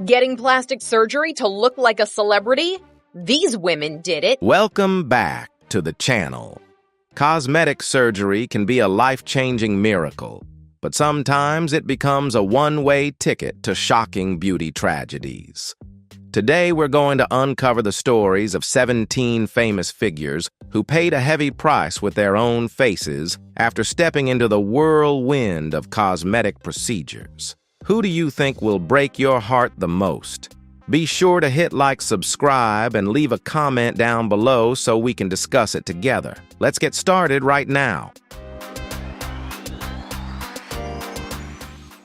Getting plastic surgery to look like a celebrity? These women did it. Welcome back to the channel. Cosmetic surgery can be a life-changing miracle, but sometimes it becomes a one-way ticket to shocking beauty tragedies. Today, we're going to uncover the stories of 17 famous figures who paid a heavy price with their own faces after stepping into the whirlwind of cosmetic procedures. Who do you think will break your heart the most? Be sure to hit like, subscribe, and leave a comment down below so we can discuss it together. Let's get started right now.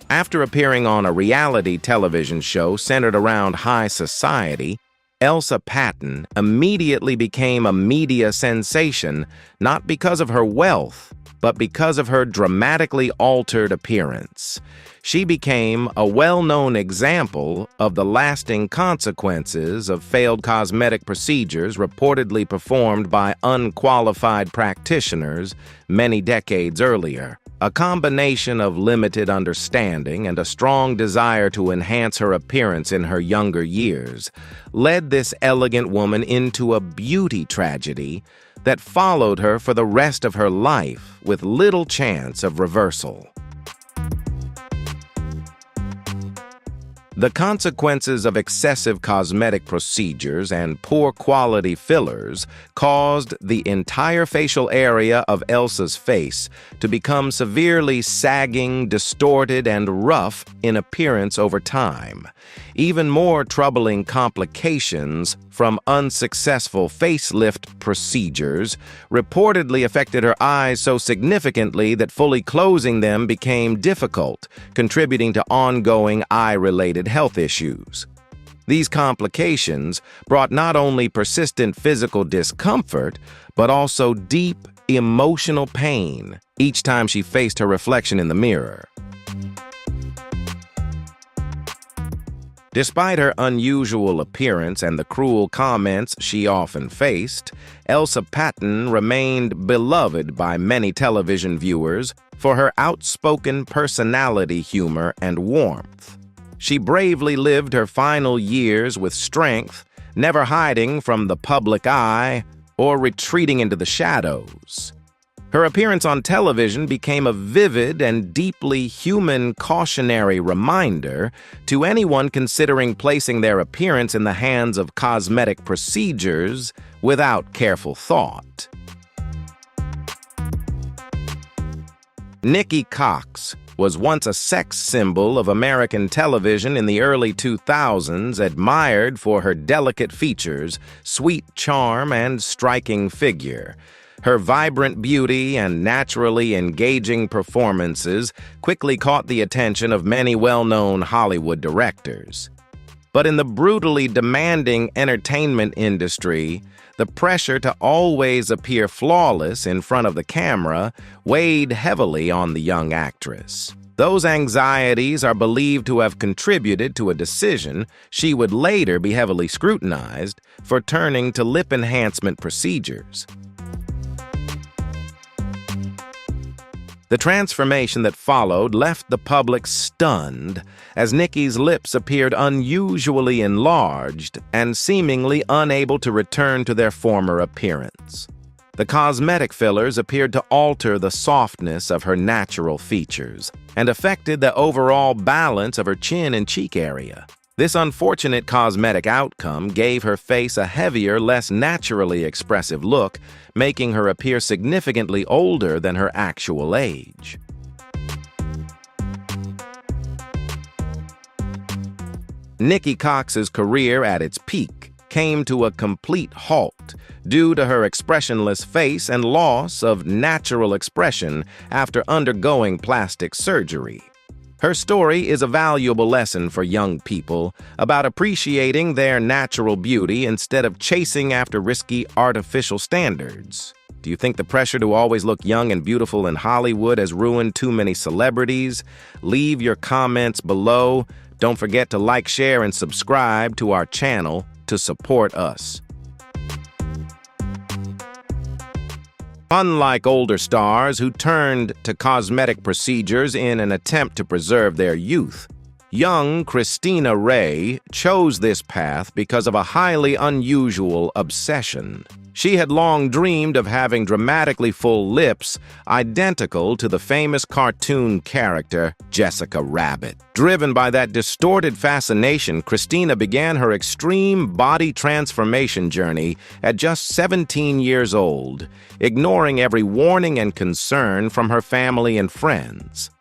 After appearing on a reality television show centered around high society, Elsa Patton immediately became a media sensation, not because of her wealth, but because of her dramatically altered appearance. She became a well-known example of the lasting consequences of failed cosmetic procedures reportedly performed by unqualified practitioners many decades earlier. A combination of limited understanding and a strong desire to enhance her appearance in her younger years led this elegant woman into a beauty tragedy that followed her for the rest of her life with little chance of reversal. The consequences of excessive cosmetic procedures and poor quality fillers caused the entire facial area of Elsa's face to become severely sagging, distorted, and rough in appearance over time. Even more troubling complications from unsuccessful facelift procedures reportedly affected her eyes so significantly that fully closing them became difficult, contributing to ongoing eye-related health issues. These complications brought not only persistent physical discomfort, but also deep emotional pain each time she faced her reflection in the mirror. Despite her unusual appearance and the cruel comments she often faced, Elsa Patton remained beloved by many television viewers for her outspoken personality, humor, and warmth. She bravely lived her final years with strength, never hiding from the public eye or retreating into the shadows. Her appearance on television became a vivid and deeply human cautionary reminder to anyone considering placing their appearance in the hands of cosmetic procedures without careful thought. Nikki Cox was once a sex symbol of American television in the early 2000s, admired for her delicate features, sweet charm, and striking figure. Her vibrant beauty and naturally engaging performances quickly caught the attention of many well-known Hollywood directors. But in the brutally demanding entertainment industry, the pressure to always appear flawless in front of the camera weighed heavily on the young actress. Those anxieties are believed to have contributed to a decision she would later be heavily scrutinized for turning to lip enhancement procedures. The transformation that followed left the public stunned as Nikki's lips appeared unusually enlarged and seemingly unable to return to their former appearance. The cosmetic fillers appeared to alter the softness of her natural features and affected the overall balance of her chin and cheek area. This unfortunate cosmetic outcome gave her face a heavier, less naturally expressive look, making her appear significantly older than her actual age. Nikki Cox's career at its peak came to a complete halt due to her expressionless face and loss of natural expression after undergoing plastic surgery. Her story is a valuable lesson for young people about appreciating their natural beauty instead of chasing after risky artificial standards. Do you think the pressure to always look young and beautiful in Hollywood has ruined too many celebrities? Leave your comments below. Don't forget to like, share, and subscribe to our channel to support us. Unlike older stars who turned to cosmetic procedures in an attempt to preserve their youth, Young Christina Rey chose this path because of a highly unusual obsession. She had long dreamed of having dramatically full lips identical to the famous cartoon character Jessica Rabbit. Driven by that distorted fascination, Christina began her extreme body transformation journey at just 17 years old, ignoring every warning and concern from her family and friends.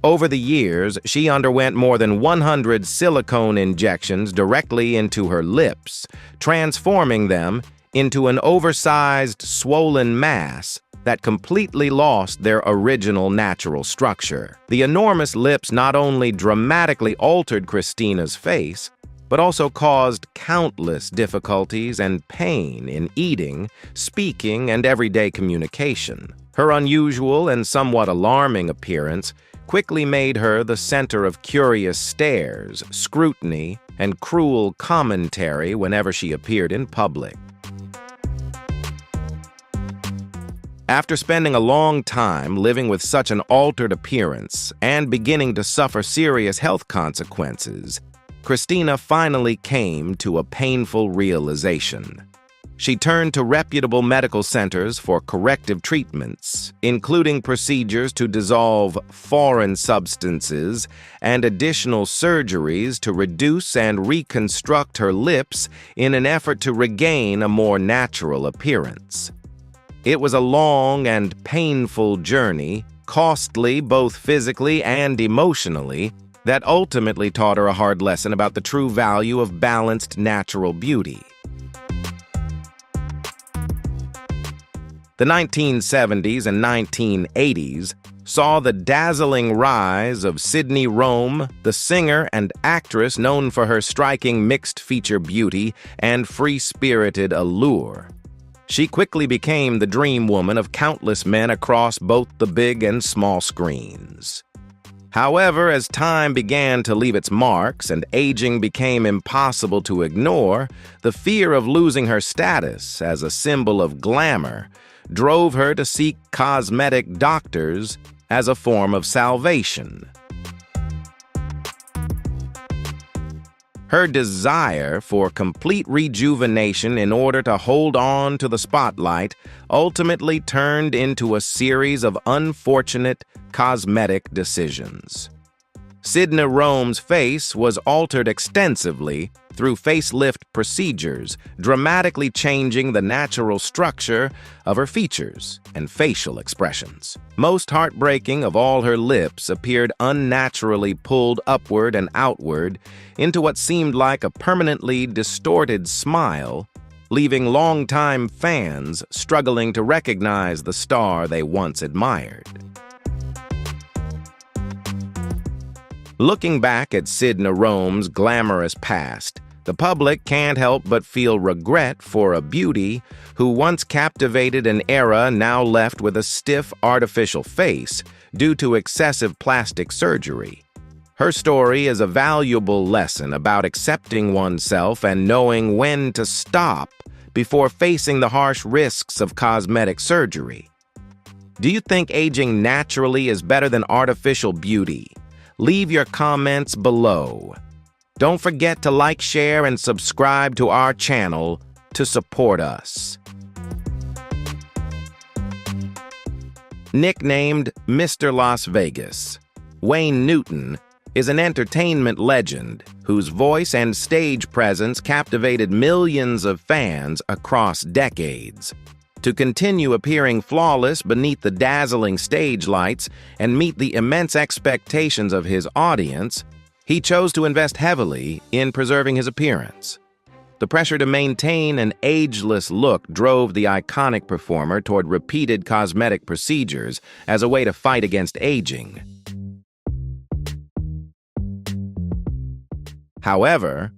Over the years, she underwent more than 100 silicone injections directly into her lips, transforming them into an oversized, swollen mass that completely lost their original natural structure. The enormous lips not only dramatically altered Christina's face, but also caused countless difficulties and pain in eating, speaking, and everyday communication. Her unusual and somewhat alarming appearance quickly made her the center of curious stares, scrutiny, and cruel commentary whenever she appeared in public. After spending a long time living with such an altered appearance and beginning to suffer serious health consequences, Christina finally came to a painful realization. She turned to reputable medical centers for corrective treatments, including procedures to dissolve foreign substances and additional surgeries to reduce and reconstruct her lips in an effort to regain a more natural appearance. It was a long and painful journey, costly both physically and emotionally, that ultimately taught her a hard lesson about the true value of balanced natural beauty. The 1970s and 1980s saw the dazzling rise of Sydney Rome, the singer and actress known for her striking mixed-feature beauty and free-spirited allure. She quickly became the dream woman of countless men across both the big and small screens. However, as time began to leave its marks and aging became impossible to ignore, the fear of losing her status as a symbol of glamour drove her to seek cosmetic doctors as a form of salvation. Her desire for complete rejuvenation in order to hold on to the spotlight ultimately turned into a series of unfortunate cosmetic decisions. Sydney Rome's face was altered extensively through facelift procedures, dramatically changing the natural structure of her features and facial expressions. Most heartbreaking of all, her lips appeared unnaturally pulled upward and outward into what seemed like a permanently distorted smile, leaving longtime fans struggling to recognize the star they once admired. Looking back at Sydney Rome's glamorous past, the public can't help but feel regret for a beauty who once captivated an era now left with a stiff artificial face due to excessive plastic surgery. Her story is a valuable lesson about accepting oneself and knowing when to stop before facing the harsh risks of cosmetic surgery. Do you think aging naturally is better than artificial beauty? Leave your comments below. Don't forget to like, share, and subscribe to our channel to support us. Nicknamed Mr. Las Vegas, Wayne Newton is an entertainment legend whose voice and stage presence captivated millions of fans across decades. To continue appearing flawless beneath the dazzling stage lights and meet the immense expectations of his audience, he chose to invest heavily in preserving his appearance. The pressure to maintain an ageless look drove the iconic performer toward repeated cosmetic procedures as a way to fight against aging. However,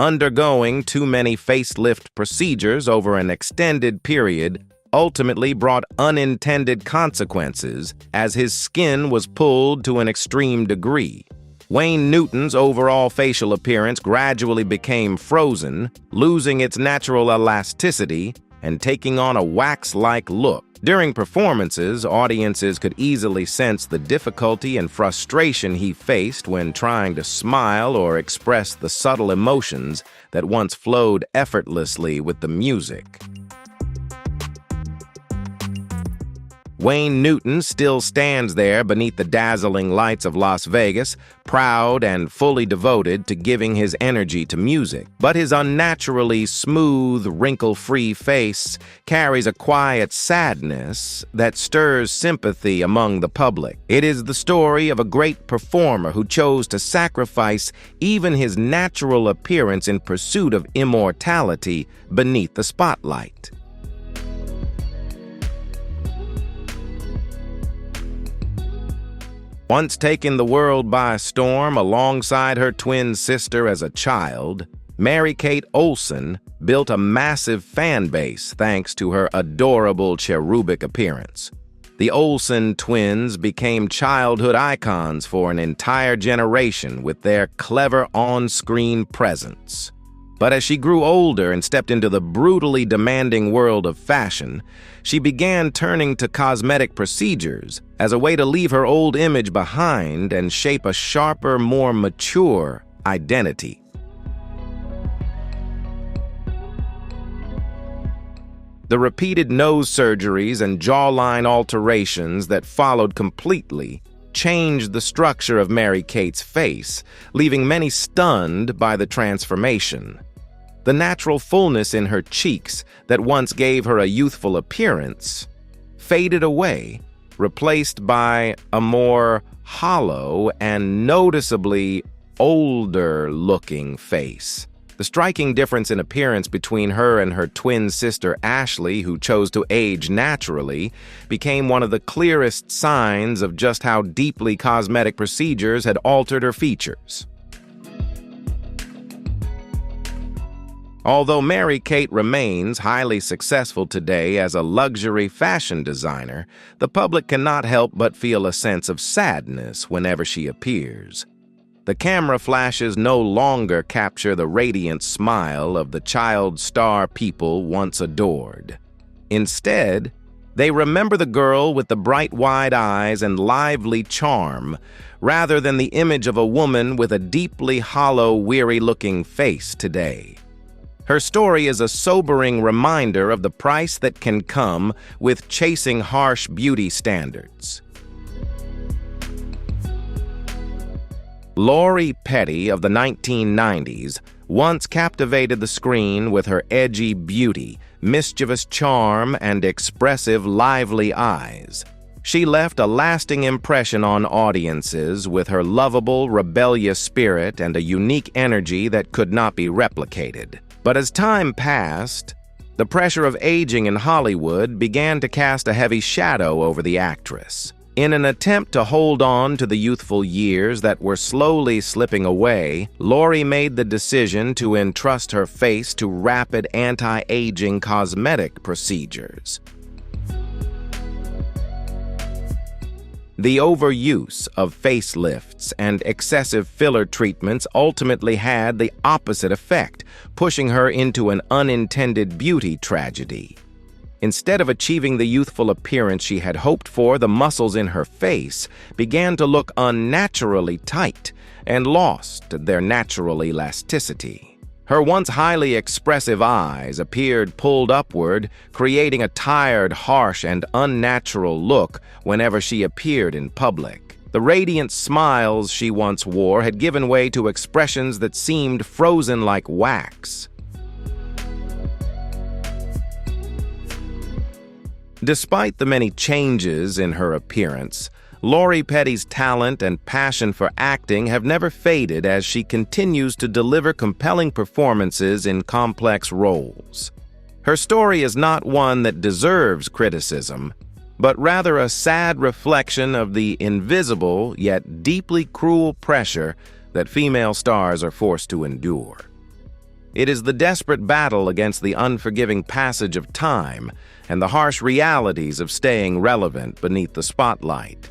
undergoing too many facelift procedures over an extended period ultimately brought unintended consequences as his skin was pulled to an extreme degree. Wayne Newton's overall facial appearance gradually became frozen, losing its natural elasticity and taking on a wax-like look. During performances, audiences could easily sense the difficulty and frustration he faced when trying to smile or express the subtle emotions that once flowed effortlessly with the music. Wayne Newton still stands there beneath the dazzling lights of Las Vegas, proud and fully devoted to giving his energy to music. But his unnaturally smooth, wrinkle-free face carries a quiet sadness that stirs sympathy among the public. It is the story of a great performer who chose to sacrifice even his natural appearance in pursuit of immortality beneath the spotlight. Once taking the world by storm alongside her twin sister as a child, Mary-Kate Olsen built a massive fan base thanks to her adorable cherubic appearance. The Olsen twins became childhood icons for an entire generation with their clever on-screen presence. But as she grew older and stepped into the brutally demanding world of fashion, she began turning to cosmetic procedures as a way to leave her old image behind and shape a sharper, more mature identity. The repeated nose surgeries and jawline alterations that followed completely changed the structure of Mary-Kate's face, leaving many stunned by the transformation. The natural fullness in her cheeks that once gave her a youthful appearance faded away, replaced by a more hollow and noticeably older-looking face. The striking difference in appearance between her and her twin sister Ashley, who chose to age naturally, became one of the clearest signs of just how deeply cosmetic procedures had altered her features. Although Mary-Kate remains highly successful today as a luxury fashion designer, the public cannot help but feel a sense of sadness whenever she appears. The camera flashes no longer capture the radiant smile of the child star people once adored. Instead, they remember the girl with the bright wide eyes and lively charm, rather than the image of a woman with a deeply hollow, weary-looking face today. Her story is a sobering reminder of the price that can come with chasing harsh beauty standards. Lori Petty of the 1990s once captivated the screen with her edgy beauty, mischievous charm, and expressive, lively eyes. She left a lasting impression on audiences with her lovable, rebellious spirit and a unique energy that could not be replicated. But as time passed, the pressure of aging in Hollywood began to cast a heavy shadow over the actress. In an attempt to hold on to the youthful years that were slowly slipping away, Lori made the decision to entrust her face to rapid anti-aging cosmetic procedures. The overuse of facelifts and excessive filler treatments ultimately had the opposite effect, pushing her into an unintended beauty tragedy. Instead of achieving the youthful appearance she had hoped for, the muscles in her face began to look unnaturally tight and lost their natural elasticity. Her once highly expressive eyes appeared pulled upward, creating a tired, harsh, and unnatural look whenever she appeared in public. The radiant smiles she once wore had given way to expressions that seemed frozen like wax. Despite the many changes in her appearance, Lori Petty's talent and passion for acting have never faded as she continues to deliver compelling performances in complex roles. Her story is not one that deserves criticism, but rather a sad reflection of the invisible yet deeply cruel pressure that female stars are forced to endure. It is the desperate battle against the unforgiving passage of time and the harsh realities of staying relevant beneath the spotlight.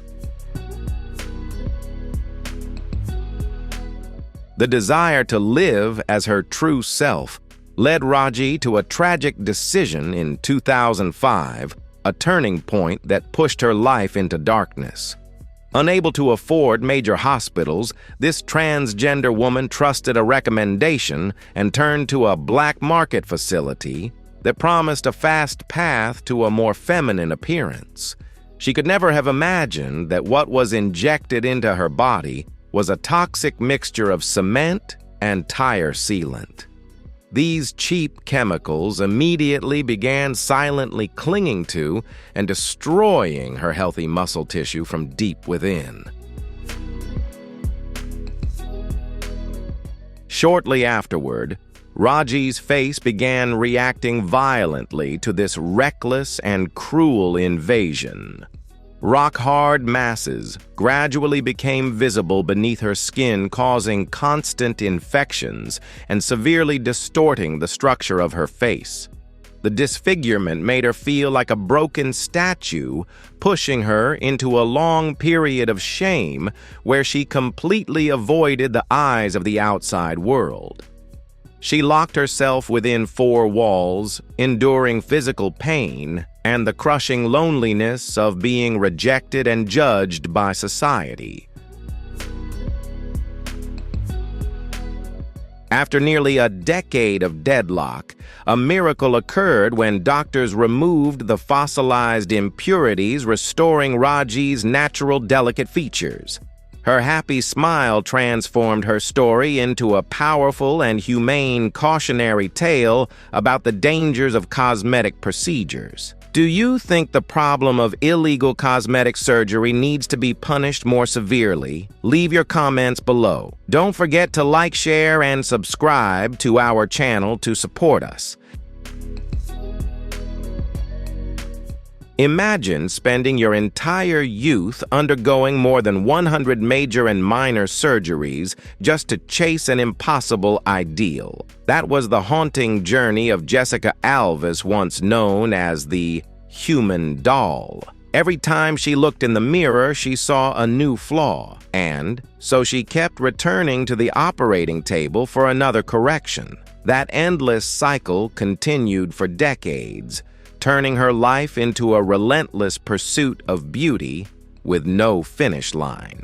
The desire to live as her true self led Raji to a tragic decision in 2005, a turning point that pushed her life into darkness. Unable to afford major hospitals, this transgender woman trusted a recommendation and turned to a black market facility that promised a fast path to a more feminine appearance. She could never have imagined that what was injected into her body was a toxic mixture of cement and tire sealant. These cheap chemicals immediately began silently clinging to and destroying her healthy muscle tissue from deep within. Shortly afterward, Raji's face began reacting violently to this reckless and cruel invasion. Rock-hard masses gradually became visible beneath her skin, causing constant infections and severely distorting the structure of her face. The disfigurement made her feel like a broken statue, pushing her into a long period of shame where she completely avoided the eyes of the outside world. She locked herself within four walls, enduring physical pain and the crushing loneliness of being rejected and judged by society. After nearly a decade of deadlock, a miracle occurred when doctors removed the fossilized impurities, restoring Raji's natural delicate features. Her happy smile transformed her story into a powerful and humane cautionary tale about the dangers of cosmetic procedures. Do you think the problem of illegal cosmetic surgery needs to be punished more severely? Leave your comments below. Don't forget to like, share, and subscribe to our channel to support us. Imagine spending your entire youth undergoing more than 100 major and minor surgeries just to chase an impossible ideal. That was the haunting journey of Jessica Alvis, once known as the human doll. Every time she looked in the mirror, she saw a new flaw, and so she kept returning to the operating table for another correction. That endless cycle continued for decades, turning her life into a relentless pursuit of beauty with no finish line.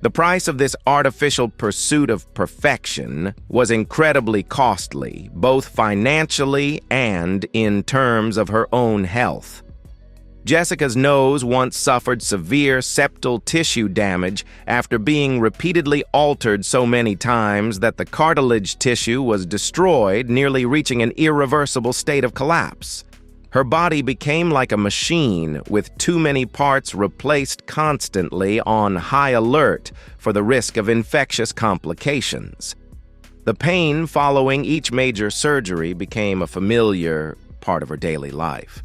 The price of this artificial pursuit of perfection was incredibly costly, both financially and in terms of her own health. Jessica's nose once suffered severe septal tissue damage after being repeatedly altered so many times that the cartilage tissue was destroyed, nearly reaching an irreversible state of collapse. Her body became like a machine, with too many parts replaced constantly, on high alert for the risk of infectious complications. The pain following each major surgery became a familiar part of her daily life.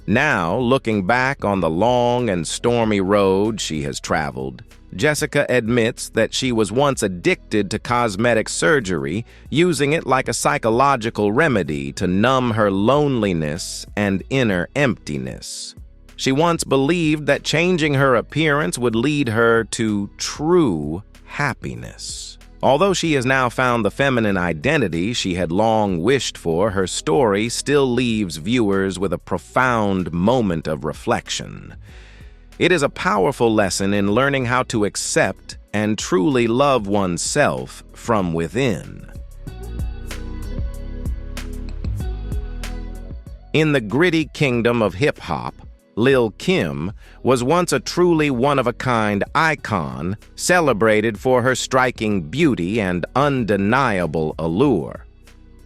Now, looking back on the long and stormy road she has traveled, Jessica admits that she was once addicted to cosmetic surgery, using it like a psychological remedy to numb her loneliness and inner emptiness. She once believed that changing her appearance would lead her to true happiness. Although she has now found the feminine identity she had long wished for, her story still leaves viewers with a profound moment of reflection. It is a powerful lesson in learning how to accept and truly love oneself from within. In the gritty kingdom of hip-hop, Lil' Kim was once a truly one-of-a-kind icon, celebrated for her striking beauty and undeniable allure.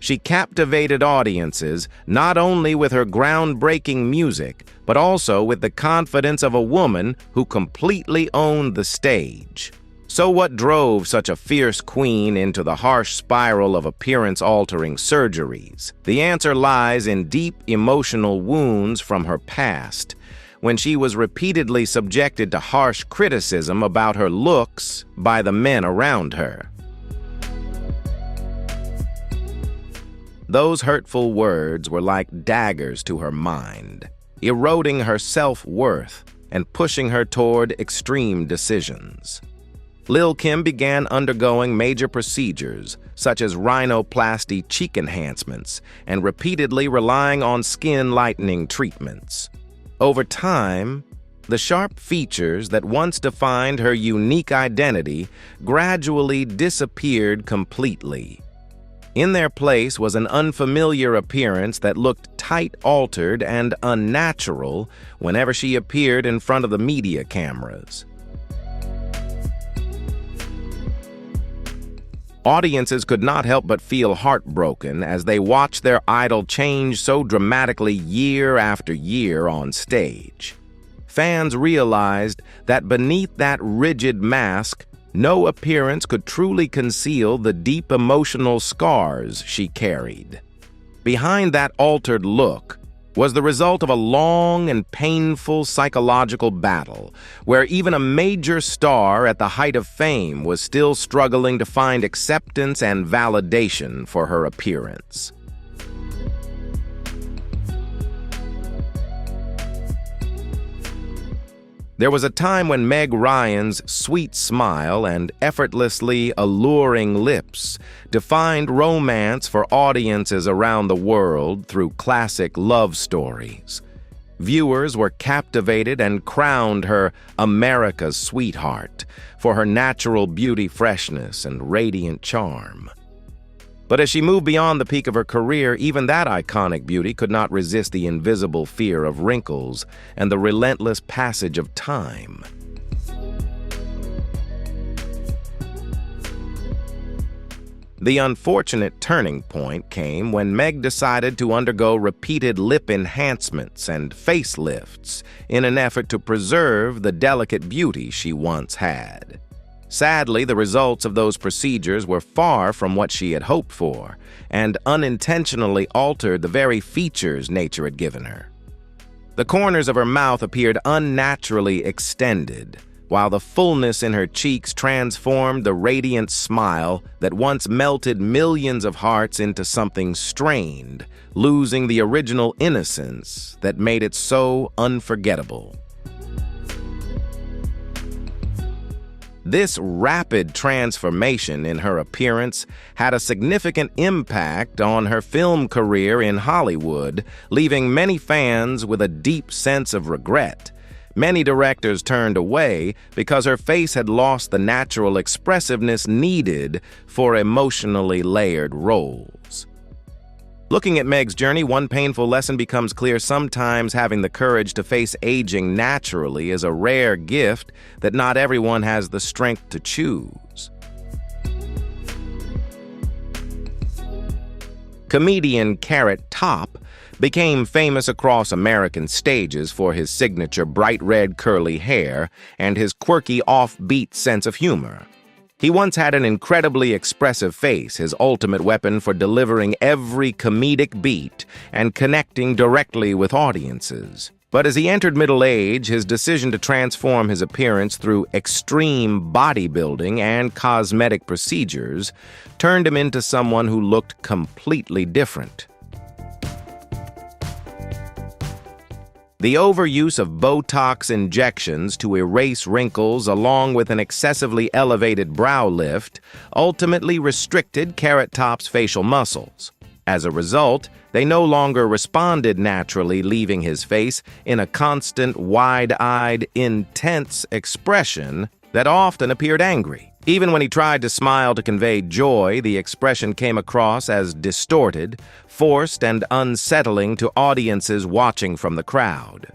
She captivated audiences not only with her groundbreaking music, but also with the confidence of a woman who completely owned the stage. So what drove such a fierce queen into the harsh spiral of appearance-altering surgeries? The answer lies in deep emotional wounds from her past, when she was repeatedly subjected to harsh criticism about her looks by the men around her. Those hurtful words were like daggers to her mind, eroding her self-worth and pushing her toward extreme decisions. Lil' Kim began undergoing major procedures, such as rhinoplasty cheek enhancements, and repeatedly relying on skin lightening treatments. Over time, the sharp features that once defined her unique identity gradually disappeared completely. In their place was an unfamiliar appearance that looked tight-altered and unnatural whenever she appeared in front of the media cameras. Audiences could not help but feel heartbroken as they watched their idol change so dramatically year after year on stage. Fans realized that beneath that rigid mask, no appearance could truly conceal the deep emotional scars she carried. Behind that altered look was the result of a long and painful psychological battle, where even a major star at the height of fame was still struggling to find acceptance and validation for her appearance. There was a time when Meg Ryan's sweet smile and effortlessly alluring lips defined romance for audiences around the world through classic love stories. Viewers were captivated and crowned her America's sweetheart for her natural beauty, freshness, and radiant charm. But as she moved beyond the peak of her career, even that iconic beauty could not resist the invisible fear of wrinkles and the relentless passage of time. The unfortunate turning point came when Meg decided to undergo repeated lip enhancements and facelifts in an effort to preserve the delicate beauty she once had. Sadly, the results of those procedures were far from what she had hoped for, and unintentionally altered the very features nature had given her. The corners of her mouth appeared unnaturally extended, while the fullness in her cheeks transformed the radiant smile that once melted millions of hearts into something strained, losing the original innocence that made it so unforgettable. This rapid transformation in her appearance had a significant impact on her film career in Hollywood, leaving many fans with a deep sense of regret. Many directors turned away because her face had lost the natural expressiveness needed for emotionally layered roles. Looking at Meg's journey, one painful lesson becomes clear. Sometimes having the courage to face aging naturally is a rare gift that not everyone has the strength to choose. Comedian Carrot Top became famous across American stages for his signature bright red curly hair and his quirky offbeat sense of humor. He once had an incredibly expressive face, his ultimate weapon for delivering every comedic beat and connecting directly with audiences. But as he entered middle age, his decision to transform his appearance through extreme bodybuilding and cosmetic procedures turned him into someone who looked completely different. The overuse of Botox injections to erase wrinkles along with an excessively elevated brow lift ultimately restricted Carrot Top's facial muscles. As a result, they no longer responded naturally, leaving his face in a constant, wide-eyed, intense expression that often appeared angry. Even when he tried to smile to convey joy, the expression came across as distorted, forced, and unsettling to audiences watching from the crowd.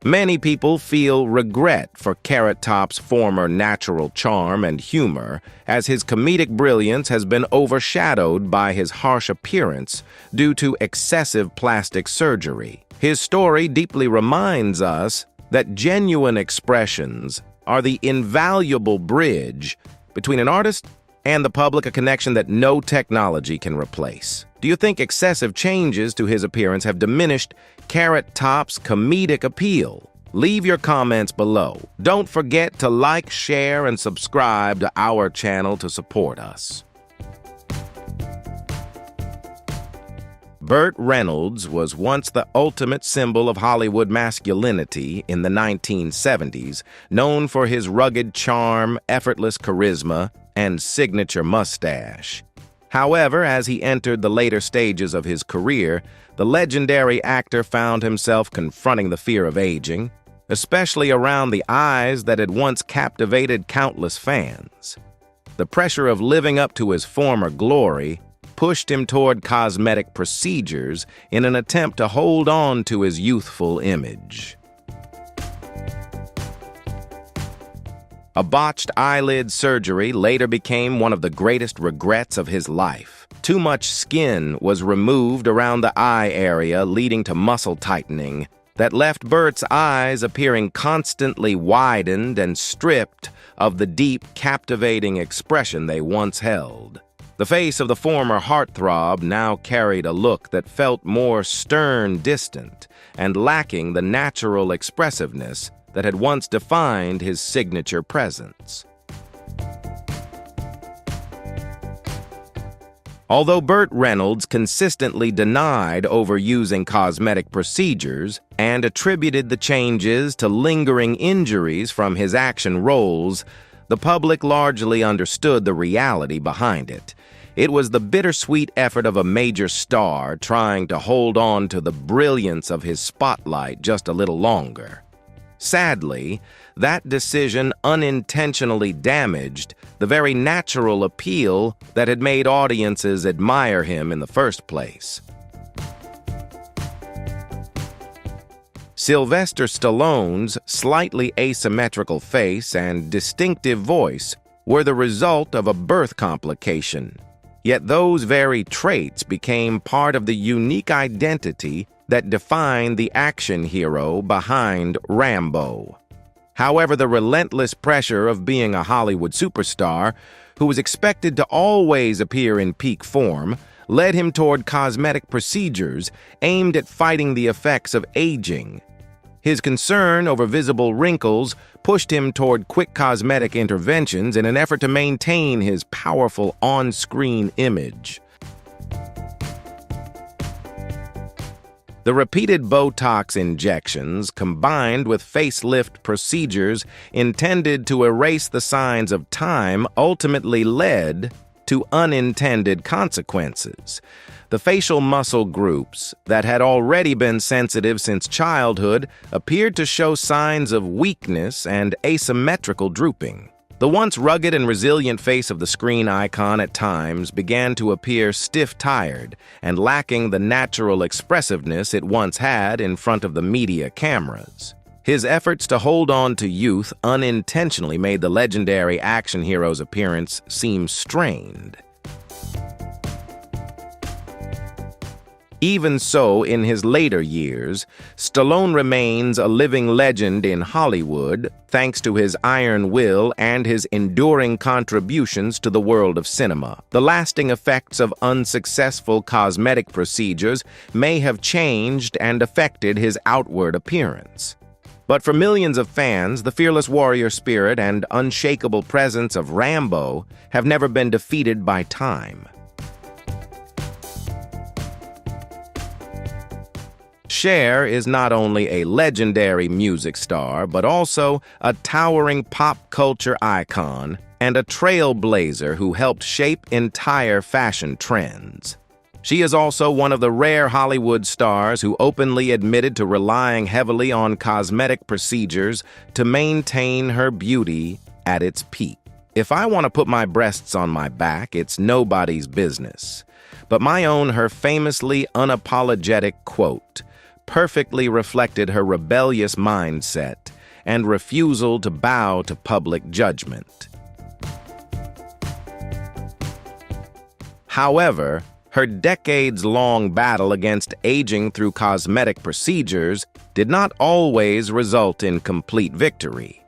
Many people feel regret for Carrot Top's former natural charm and humor, as his comedic brilliance has been overshadowed by his harsh appearance due to excessive plastic surgery. His story deeply reminds us that genuine expressions are the invaluable bridge between an artist and the public, a connection that no technology can replace. Do you think excessive changes to his appearance have diminished Carrot Top's comedic appeal? Leave your comments below. Don't forget to like, share, and subscribe to our channel to support us. Burt Reynolds was once the ultimate symbol of Hollywood masculinity in the 1970s, known for his rugged charm, effortless charisma, and signature mustache. However, as he entered the later stages of his career, the legendary actor found himself confronting the fear of aging, especially around the eyes that had once captivated countless fans. The pressure of living up to his former glory pushed him toward cosmetic procedures in an attempt to hold on to his youthful image. A botched eyelid surgery later became one of the greatest regrets of his life. Too much skin was removed around the eye area, leading to muscle tightening that left Burt's eyes appearing constantly widened and stripped of the deep, captivating expression they once held. The face of the former heartthrob now carried a look that felt more stern, distant, and lacking the natural expressiveness that had once defined his signature presence. Although Burt Reynolds consistently denied overusing cosmetic procedures and attributed the changes to lingering injuries from his action roles, the public largely understood the reality behind it. It was the bittersweet effort of a major star trying to hold on to the brilliance of his spotlight just a little longer. Sadly, that decision unintentionally damaged the very natural appeal that had made audiences admire him in the first place. Sylvester Stallone's slightly asymmetrical face and distinctive voice were the result of a birth complication. Yet those very traits became part of the unique identity that defined the action hero behind Rambo. However, the relentless pressure of being a Hollywood superstar, who was expected to always appear in peak form, led him toward cosmetic procedures aimed at fighting the effects of aging. His concern over visible wrinkles pushed him toward quick cosmetic interventions in an effort to maintain his powerful on-screen image. The repeated Botox injections, combined with facelift procedures intended to erase the signs of time, ultimately led to unintended consequences. The facial muscle groups that had already been sensitive since childhood appeared to show signs of weakness and asymmetrical drooping. The once rugged and resilient face of the screen icon at times began to appear stiff-tired and lacking the natural expressiveness it once had in front of the media cameras. His efforts to hold on to youth unintentionally made the legendary action hero's appearance seem strained. Even so, in his later years, Stallone remains a living legend in Hollywood thanks to his iron will and his enduring contributions to the world of cinema. The lasting effects of unsuccessful cosmetic procedures may have changed and affected his outward appearance. But for millions of fans, the fearless warrior spirit and unshakable presence of Rambo have never been defeated by time. Cher is not only a legendary music star, but also a towering pop culture icon and a trailblazer who helped shape entire fashion trends. She is also one of the rare Hollywood stars who openly admitted to relying heavily on cosmetic procedures to maintain her beauty at its peak. If I want to put my breasts on my back, it's nobody's business. But my own, her famously unapologetic quote perfectly reflected her rebellious mindset and refusal to bow to public judgment. However, her decades-long battle against aging through cosmetic procedures did not always result in complete victory.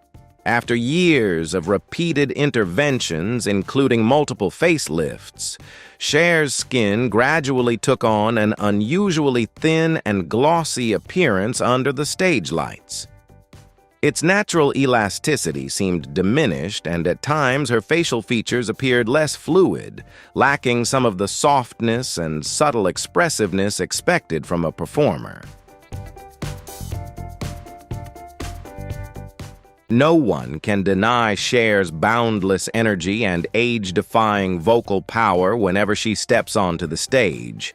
After years of repeated interventions, including multiple facelifts, Cher's skin gradually took on an unusually thin and glossy appearance under the stage lights. Its natural elasticity seemed diminished, and at times her facial features appeared less fluid, lacking some of the softness and subtle expressiveness expected from a performer. No one can deny Cher's boundless energy and age-defying vocal power whenever she steps onto the stage.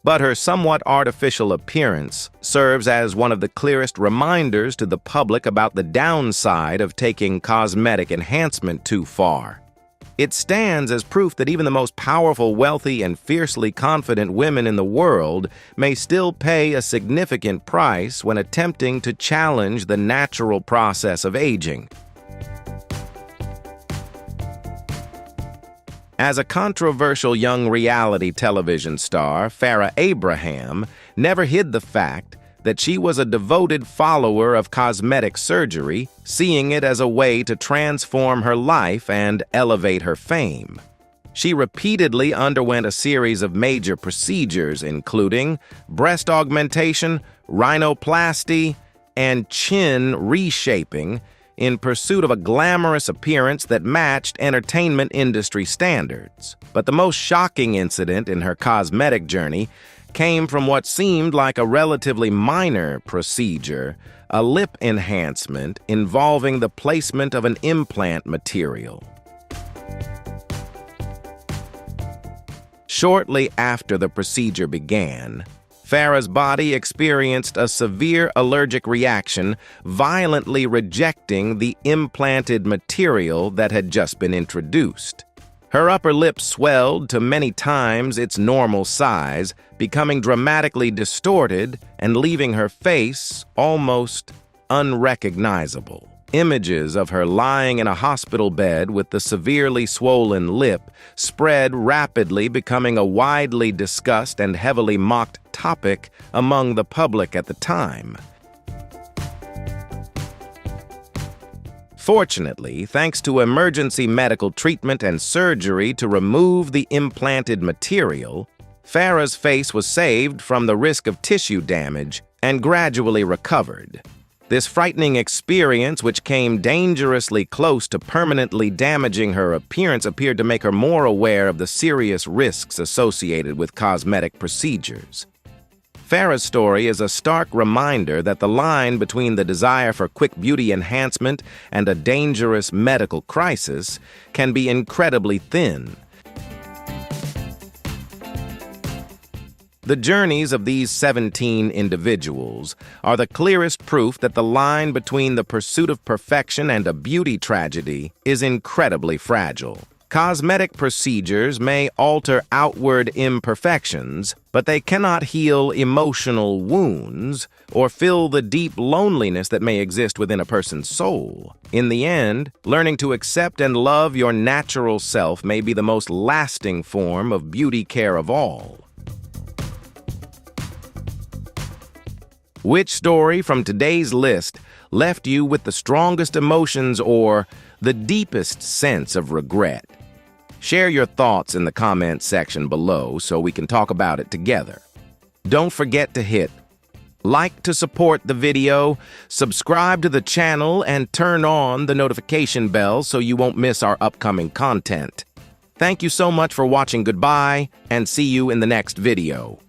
But her somewhat artificial appearance serves as one of the clearest reminders to the public about the downside of taking cosmetic enhancement too far. It stands as proof that even the most powerful, wealthy, and fiercely confident women in the world may still pay a significant price when attempting to challenge the natural process of aging. As a controversial young reality television star, Farrah Abraham never hid the fact that she was a devoted follower of cosmetic surgery, seeing it as a way to transform her life and elevate her fame. She repeatedly underwent a series of major procedures, including breast augmentation, rhinoplasty, and chin reshaping, in pursuit of a glamorous appearance that matched entertainment industry standards. But the most shocking incident in her cosmetic journey came from what seemed like a relatively minor procedure, a lip enhancement involving the placement of an implant material. Shortly after the procedure began, Farrah's body experienced a severe allergic reaction, violently rejecting the implanted material that had just been introduced. Her upper lip swelled to many times its normal size, becoming dramatically distorted and leaving her face almost unrecognizable. Images of her lying in a hospital bed with the severely swollen lip spread rapidly, becoming a widely discussed and heavily mocked topic among the public at the time. Fortunately, thanks to emergency medical treatment and surgery to remove the implanted material, Farrah's face was saved from the risk of tissue damage and gradually recovered. This frightening experience, which came dangerously close to permanently damaging her appearance, appeared to make her more aware of the serious risks associated with cosmetic procedures. Farrah's story is a stark reminder that the line between the desire for quick beauty enhancement and a dangerous medical crisis can be incredibly thin. The journeys of these 17 individuals are the clearest proof that the line between the pursuit of perfection and a beauty tragedy is incredibly fragile. Cosmetic procedures may alter outward imperfections, but they cannot heal emotional wounds or fill the deep loneliness that may exist within a person's soul. In the end, learning to accept and love your natural self may be the most lasting form of beauty care of all. Which story from today's list left you with the strongest emotions or the deepest sense of regret? Share your thoughts in the comments section below so we can talk about it together. Don't forget to hit like to support the video, subscribe to the channel, and turn on the notification bell so you won't miss our upcoming content. Thank you so much for watching. Goodbye, and see you in the next video.